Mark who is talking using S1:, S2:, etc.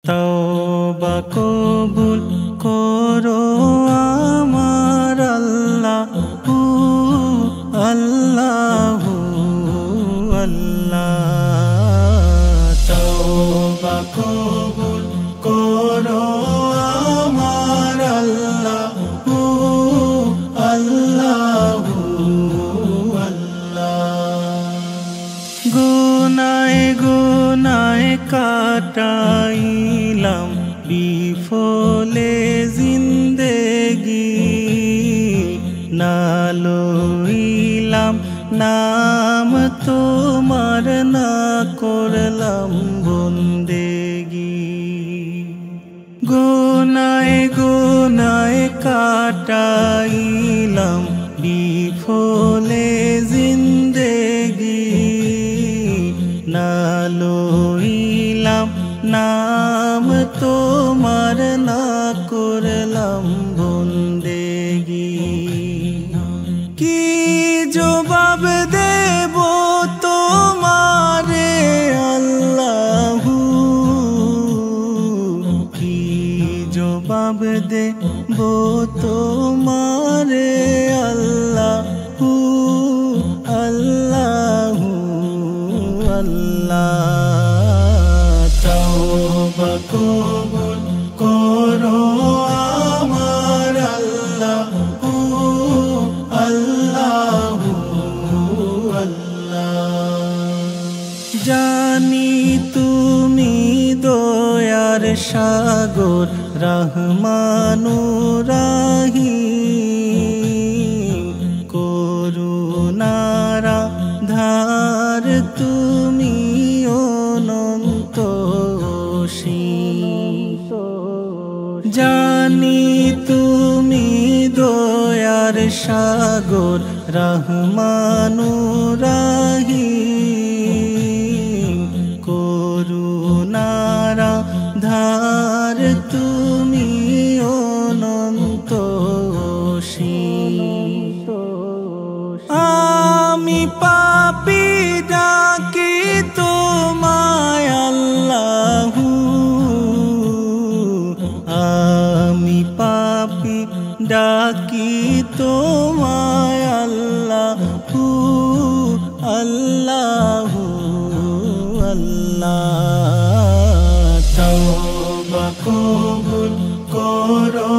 S1: তওবা কবুল করো আমার আল্লাহু আল্লাহু আল্লাহ। তওবা কবুল করো আমার আল্লাহু আল্লাহু আল্লাহ। গুনাহে গুনাহে কাটাইলাম বিফলে জিন্দেগি, না লইলাম নাম তোমার, না করলাম বন্দেগি। গুনাহে গুনাহে কাটাইলাম বিফলে জিন্দেগি, না লইলাম নাম তোমার, না করলাম বন্দেগি। কি জবাব দেব তোমারে আল্লাহু, কি জবাব দেব তোমারে আল্লাহু আল্লাহু আল্লাহ। তওবা কবুল করো আমার আল্লাহু আল্লাহু আল্লাহ। জানি তুমি দয়ার সাগর রহমানুর রহিম, করুণার ধার তুমি অনন্ত অসীম। জানি তুমি দয়ার সাগর রহমানুর রহিম, করুণার ধার তুমি অনন্ত অসীম। আমি পাপী ডাকি তোমায় আল্লাহু, আমি পাপী ডাকি তোমায় আল্লাহু আল্লাহু আল্লাহ। তওবা কবুল করো